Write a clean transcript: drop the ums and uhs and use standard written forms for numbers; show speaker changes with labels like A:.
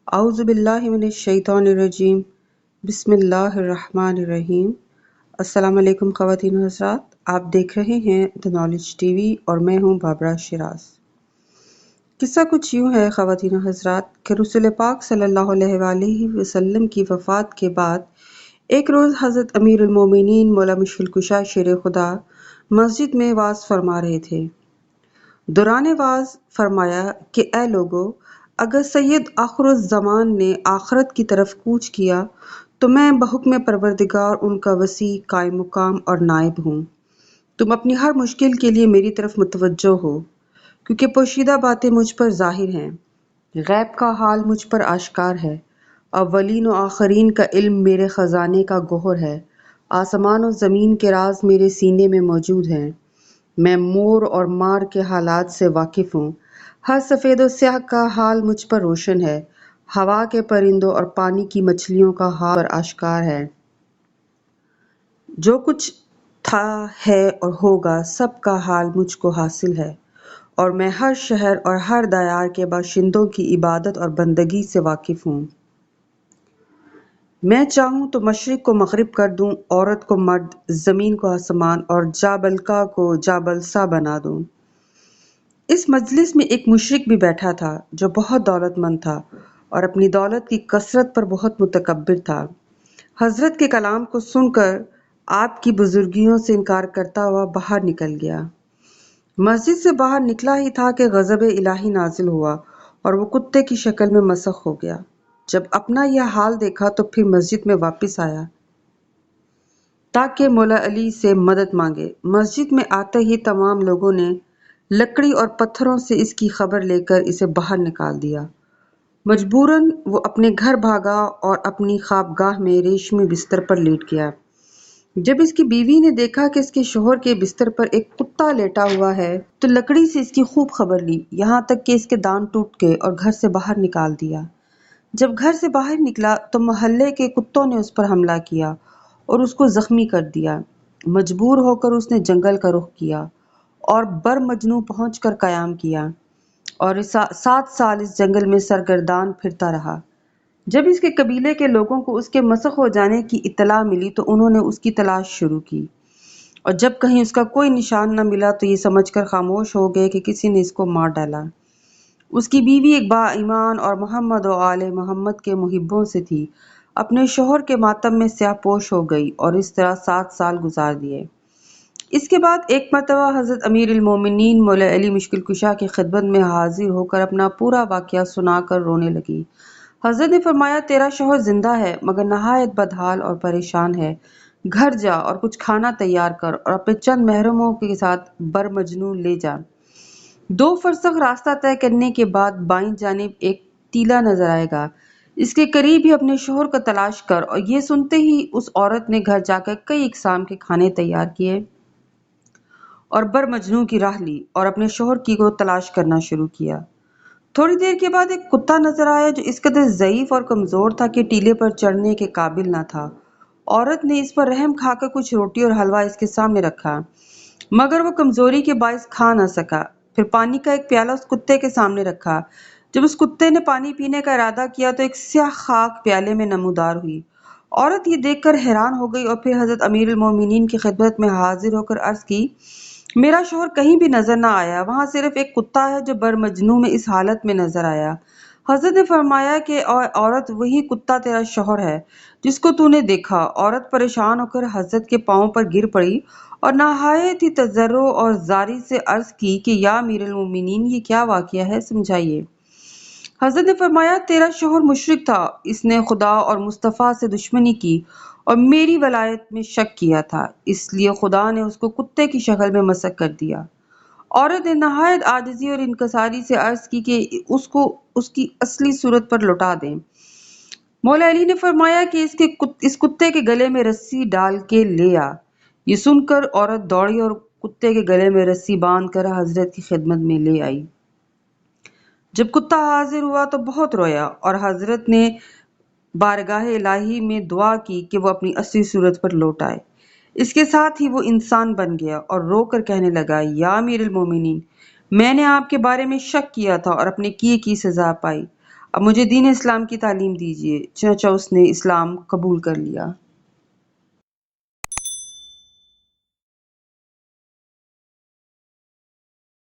A: اعوذ باللہ من الشیطان الرجیم بسم اللہ الرحمن الرحیم۔ السلام علیکم خواتین و حضرات، آپ دیکھ رہے ہیں دی نالج ٹی وی اور میں ہوں بابرا شیراز۔ قصہ کچھ یوں ہے خواتین و حضرات کہ رسول پاک صلی اللہ علیہ وآلہ وسلم کی وفات کے بعد ایک روز حضرت امیر المومنین مولا مشکل کشا شیر خدا مسجد میں وعظ فرما رہے تھے۔ دوران وعظ فرمایا کہ اے لوگو، اگر سید آخر الزمان نے آخرت کی طرف کوچ کیا تو میں بحکم پروردگار ان کا وسیع قائم مقام اور نائب ہوں۔ تم اپنی ہر مشکل کے لیے میری طرف متوجہ ہو، کیونکہ پوشیدہ باتیں مجھ پر ظاہر ہیں، غیب کا حال مجھ پر آشکار ہے۔ اولین و آخرین کا علم میرے خزانے کا گوہر ہے، آسمان و زمین کے راز میرے سینے میں موجود ہیں۔ میں مور اور مار کے حالات سے واقف ہوں، ہر سفید و سیاہ کا حال مجھ پر روشن ہے، ہوا کے پرندوں اور پانی کی مچھلیوں کا حال پر آشکار ہے۔ جو کچھ تھا ہے اور ہوگا سب کا حال مجھ کو حاصل ہے، اور میں ہر شہر اور ہر دیار کے باشندوں کی عبادت اور بندگی سے واقف ہوں۔ میں چاہوں تو مشرق کو مغرب کر دوں، عورت کو مرد، زمین کو آسمان اور جابلکا کو جابلسا بنا دوں۔ اس مجلس میں ایک مشرک بھی بیٹھا تھا جو بہت دولت مند تھا اور اپنی دولت کی کثرت پر بہت متکبر تھا۔ حضرت کے کلام کو سن کر آپ کی بزرگیوں سے انکار کرتا ہوا باہر نکل گیا۔ مسجد سے باہر نکلا ہی تھا کہ غضب الہی نازل ہوا اور وہ کتے کی شکل میں مسخ ہو گیا۔ جب اپنا یہ حال دیکھا تو پھر مسجد میں واپس آیا تاکہ مولا علی سے مدد مانگے۔ مسجد میں آتے ہی تمام لوگوں نے لکڑی اور پتھروں سے اس کی خبر لے کر اسے باہر نکال دیا۔ مجبوراً وہ اپنے گھر بھاگا اور اپنی خوابگاہ میں ریشمی بستر پر لیٹ گیا۔ جب اس کی بیوی نے دیکھا کہ اس کے شوہر کے بستر پر ایک کتا لیٹا ہوا ہے تو لکڑی سے اس کی خوب خبر لی، یہاں تک کہ اس کے دان ٹوٹ گئے اور گھر سے باہر نکال دیا۔ جب گھر سے باہر نکلا تو محلے کے کتوں نے اس پر حملہ کیا اور اس کو زخمی کر دیا۔ مجبور ہو کر اس نے جنگل کا رخ کیا اور بر مجنوں پہنچ کر قیام کیا اور 7 سال اس جنگل میں سرگردان پھرتا رہا۔ جب اس کے قبیلے کے لوگوں کو اس کے مسخ ہو جانے کی اطلاع ملی تو انہوں نے اس کی تلاش شروع کی، اور جب کہیں اس کا کوئی نشان نہ ملا تو یہ سمجھ کر خاموش ہو گئے کہ کسی نے اس کو مار ڈالا۔ اس کی بیوی ایک با ایمان اور محمد و آل محمد کے محبوں سے تھی، اپنے شوہر کے ماتم میں سیاہ پوش ہو گئی اور اس طرح 7 سال گزار دیے۔ اس کے بعد ایک مرتبہ حضرت امیر المومنین مولا علی مشکل کشا کی خدمت میں حاضر ہو کر اپنا پورا واقعہ سنا کر رونے لگی۔ حضرت نے فرمایا، تیرا شوہر زندہ ہے مگر نہایت بدحال اور پریشان ہے، گھر جا اور کچھ کھانا تیار کر اور اپنے چند محرموں کے ساتھ بر مجنوں لے جا۔ 2 فرسخ راستہ طے کرنے کے بعد بائیں جانب ایک ٹیلہ نظر آئے گا، اس کے قریب ہی اپنے شوہر کو تلاش کر۔ اور یہ سنتے ہی اس عورت نے گھر جا کر کئی اقسام کے کھانے تیار کیے اور بر مجنوں کی راہ لی اور اپنے شوہر کی کو تلاش کرنا شروع کیا۔ تھوڑی دیر کے بعد ایک کتا نظر آیا جو اس قدر ضعیف اور کمزور تھا کہ ٹیلے پر چڑھنے کے قابل نہ تھا۔ عورت نے اس پر رحم کھا کر کچھ روٹی اور حلوہ اس کے سامنے رکھا، مگر وہ کمزوری کے باعث کھا نہ سکا۔ پھر پانی کا ایک پیالہ اس کتے کے سامنے رکھا۔ جب اس کتے نے پانی پینے کا ارادہ کیا تو ایک سیاہ خاک پیالے میں نمودار ہوئی۔ عورت یہ دیکھ کر حیران ہو گئی اور پھر حضرت امیر المومنین کی خدمت میں حاضر ہو کر عرض کی، میرا شوہر کہیں بھی نظر نہ آیا، وہاں صرف ایک کتا ہے جو بر مجنوں میں اس حالت میں نظر آیا۔ حضرت نے فرمایا کہ عورت، وہی کتا تیرا شوہر ہے جس کو تو نے دیکھا۔ عورت پریشان ہو کر حضرت کے پاؤں پر گر پڑی اور نہایت ہی تضرع اور زاری سے عرض کی کہ یا امیر المومنین، یہ کیا واقعہ ہے، سمجھائیے۔ حضرت نے فرمایا، تیرا شوہر مشرک تھا، اس نے خدا اور مصطفیٰ سے دشمنی کی اور میری ولایت میں شک کیا تھا، اس لیے خدا نے اس کو کتے کی شکل میں مسخ کر دیا۔ عورت نے نہایت عاجزی اور انکساری سے عرض کی کہ اس کو اس کی اصلی صورت پر لوٹا دیں۔ مولا علی نے فرمایا کہ اس کتے کے گلے میں رسی ڈال کے لے آ۔ یہ سن کر عورت دوڑی اور کتے کے گلے میں رسی باندھ کر حضرت کی خدمت میں لے آئی۔ جب کتا حاضر ہوا تو بہت رویا اور حضرت نے بارگاہ الہی میں دعا کی کہ وہ اپنی اصلی صورت پر لوٹ آئے۔ اس کے ساتھ ہی وہ انسان بن گیا اور رو کر کہنے لگا، یا امیر المومنین، میں نے آپ کے بارے میں شک کیا تھا اور اپنے کیے کی سزا پائی۔ اب مجھے دین اسلام کی تعلیم دیجیے۔ چنانچہ اس نے اسلام قبول کر لیا۔